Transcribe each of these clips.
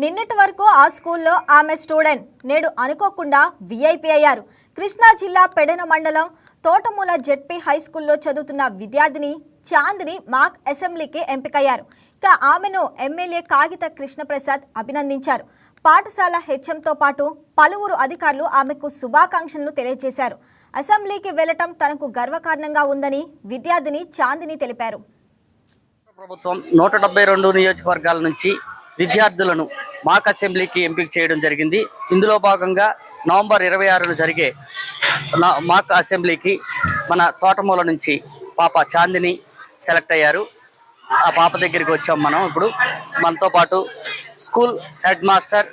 నిన్నటి వరకు ఆ స్కూల్లో ఆమె స్టూడెంట్ నేడు అనుకోకుండా విఐపి అయ్యారు. కృష్ణా జిల్లా పెడన మండలం తోటమూల జెడ్పీ హై స్కూల్లో చదువుతున్న విద్యార్థిని చాందిని మాక్ అసెంబ్లీకి ఎంపికయ్యారు. ఇక ఆమెను ఎమ్మెల్యే కాగిత కృష్ణప్రసాద్ అభినందించారు. పాఠశాల హెచ్ఎంతో పాటు పలువురు అధికారులు ఆమెకు శుభాకాంక్షలను తెలియజేశారు. అసెంబ్లీకి వెళ్లటం తనకు గర్వకారణంగా ఉందని విద్యార్థిని చాందిని తెలిపారు. ప్రభుత్వం 172 నియోజకవర్గాల నుంచి విద్యార్థులను మాక్ అసెంబ్లీకి ఎంపిక చేయడం జరిగింది. ఇందులో భాగంగా నవంబర్ 26న జరిగే మాక్ అసెంబ్లీకి మన తోటమూల నుంచి పాప చాందిని సెలెక్ట్ అయ్యారు. ఆ పాప దగ్గరికి వచ్చాం మనం. ఇప్పుడు మనతో పాటు స్కూల్ హెడ్ మాస్టర్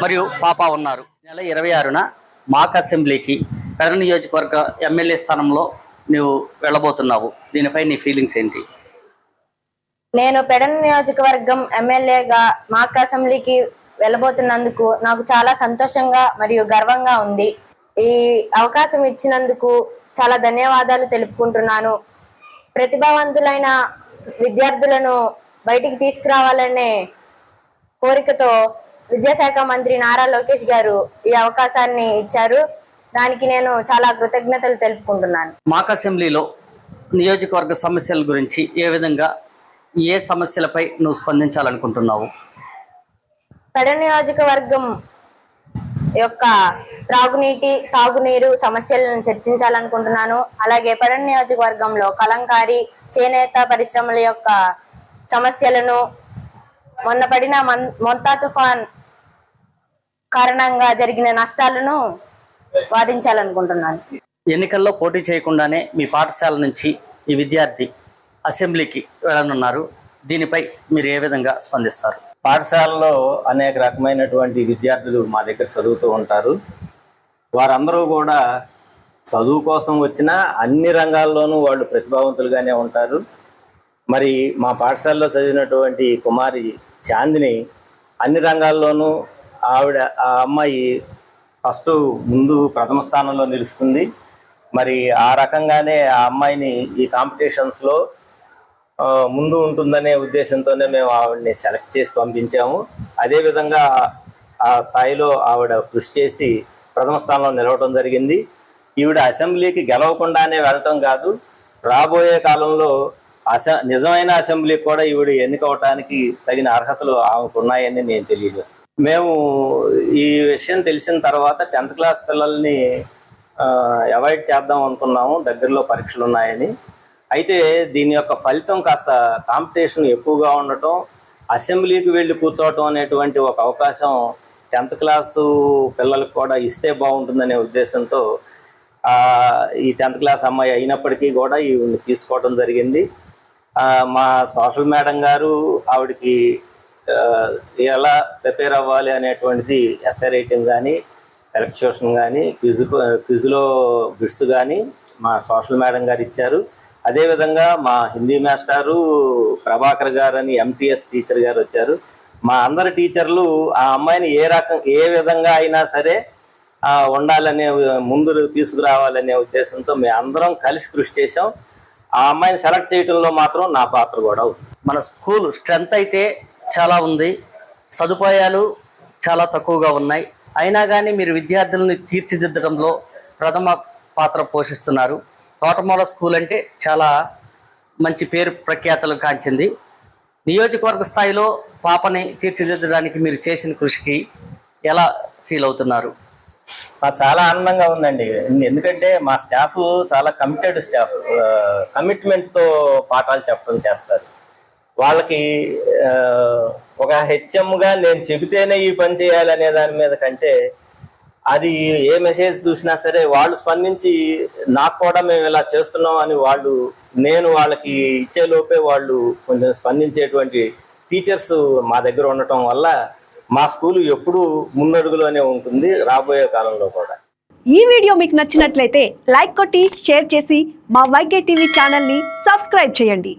మరియు పాప ఉన్నారు. నెల 26న మాక్ అసెంబ్లీకి పెడన నియోజకవర్గ ఎమ్మెల్యే స్థానంలో నువ్వు వెళ్ళబోతున్నావు. దీనిపై నీ ఫీలింగ్స్ ఏంటి? నేను పెడన నియోజకవర్గం ఎమ్మెల్యేగా మాక్ అసెంబ్లీకి వెళ్ళబోతున్నందుకు నాకు చాలా సంతోషంగా మరియు గర్వంగా ఉంది. ఈ అవకాశం ఇచ్చినందుకు చాలా ధన్యవాదాలు తెలుపుకుంటున్నాను. ప్రతిభావంతులైన విద్యార్థులను బయటికి తీసుకురావాలనే కోరికతో విద్యాశాఖ మంత్రి నారా లోకేష్ గారు ఈ అవకాశాన్ని ఇచ్చారు. దానికి నేను చాలా కృతజ్ఞతలు తెలుపుకుంటున్నాను. మాక్ అసెంబ్లీలో నియోజకవర్గ సమస్యల గురించి ఏ సమస్యలపై నువ్వు స్పందించాలనుకుంటున్నావు? పెడన నియోజకవర్గం యొక్క త్రాగునీటి, సాగునీరు సమస్యలను చర్చించాలనుకుంటున్నాను. అలాగే పెడన నియోజకవర్గంలో కలంకారీ, చేనేత పరిశ్రమల యొక్క సమస్యలను, మొన్న పడిన మొంతా తుఫాన్ కారణంగా జరిగిన నష్టాలను వాదించాలనుకుంటున్నాను. ఎన్నికల్లో పోటీ చేయకుండానే మీ పాఠశాల నుంచి ఈ విద్యార్థి అసెంబ్లీకి వెళ్ళనున్నారు. దీనిపై మీరు ఏ విధంగా స్పందిస్తారు? పాఠశాలలో అనేక రకమైనటువంటి విద్యార్థులు మా దగ్గర చదువుతూ ఉంటారు. వారందరూ కూడా చదువు కోసం వచ్చిన అన్ని రంగాల్లోనూ వాళ్ళు ప్రతిభావంతులుగానే ఉంటారు. మరి మా పాఠశాలలో చదివినటువంటి కుమారి చాందిని అన్ని రంగాల్లోనూ ఆ అమ్మాయి ముందు ప్రథమ స్థానంలో నిలుస్తుంది. మరి ఆ రకంగానే ఆ అమ్మాయిని ఈ కాంపిటీషన్స్లో ముందు ఉంటుందనే ఉద్దేశంతోనే మేము ఆవిడని సెలెక్ట్ చేసి పంపించాము. అదేవిధంగా ఆ స్థాయిలో ఆవిడ కృషి చేసి ప్రథమ స్థానంలో నిలవడం జరిగింది. ఈవిడ అసెంబ్లీకి గెలవకుండానే వెళ్ళటం కాదు, రాబోయే కాలంలో నిజమైన అసెంబ్లీకి కూడా ఈవిడ ఎన్నికవటానికి తగిన అర్హతలు ఆమెకు ఉన్నాయని నేను తెలియజేస్తాను. మేము ఈ విషయం తెలిసిన తర్వాత 10th క్లాస్ పిల్లల్ని అవాయిడ్ చేద్దాం అనుకున్నాము, దగ్గరలో పరీక్షలు ఉన్నాయని. అయితే దీని యొక్క ఫలితం కాస్త కాంపిటీషన్ ఎక్కువగా ఉండటం, అసెంబ్లీకి వెళ్ళి కూర్చోవటం అనేటువంటి ఒక అవకాశం 10th క్లాసు పిల్లలకు కూడా ఇస్తే బాగుంటుందనే ఉద్దేశంతో ఈ 10th క్లాస్ అమ్మాయి అయినప్పటికీ కూడా ఈవిడ్ని తీసుకోవడం జరిగింది. మా సోషల్ మేడం గారు ఆవిడకి ఎలా ప్రిపేర్ అవ్వాలి అనేటువంటిది ఎస్ఏ రైటింగ్ కానీ, ఎలక్ట్యూషన్ కానీ, క్విజ్లో బిట్స్ కానీ మా సోషల్ మేడం గారు ఇచ్చారు. అదేవిధంగా మా హిందీ మాస్టారు ప్రభాకర్ గారు అని ఎంటీఎస్ టీచర్ గారు వచ్చారు. మా అందరి టీచర్లు ఆ అమ్మాయిని ఏ విధంగా అయినా సరే ఉండాలనే, ముందు తీసుకురావాలనే ఉద్దేశంతో మేము అందరం కలిసి కృషి చేసాం. ఆ అమ్మాయిని సెలెక్ట్ చేయడంలో మాత్రం నా పాత్ర కూడా ఉంది. మన స్కూల్ స్ట్రెంత్ అయితే చాలా ఉంది, సదుపాయాలు చాలా తక్కువగా ఉన్నాయి. అయినా కానీ మీరు విద్యార్థులని తీర్చిదిద్దడంలో ప్రథమ పాత్ర పోషిస్తున్నారు. తోటమూల స్కూల్ అంటే చాలా మంచి పేరు ప్రఖ్యాతలు కాంచింది. నియోజకవర్గ స్థాయిలో పాపని తీర్చిదిద్దడానికి మీరు చేసిన కృషికి ఎలా ఫీల్ అవుతున్నారు? చాలా ఆనందంగా ఉందండి. ఎందుకంటే మా స్టాఫ్ చాలా కమిటెడ్ స్టాఫ్, కమిట్మెంట్తో పాఠాలు చెప్పడం చేస్తారు. వాళ్ళకి ఒక హెచ్ఎంగా నేను చెబితేనే ఈ పని చేయాలనే దాని మీద కంటే, అది ఏ మెసేజ్ చూసినా సరే వాళ్ళు స్పందించి నాకు కూడా మేము ఇలా చేస్తున్నాం అని నేను వాళ్ళకి ఇచ్చే లోపే వాళ్ళు కొంచెం స్పందించేటువంటి టీచర్స్ మా దగ్గర ఉండటం వల్ల మా స్కూలు ఎప్పుడూ ముందడుగులోనే ఉంటుంది రాబోయే కాలంలో కూడా. ఈ వీడియో మీకు నచ్చినట్లయితే లైక్ కొట్టి షేర్ చేసి మా వైకే టీవీ ఛానల్ని సబ్స్క్రైబ్ చేయండి.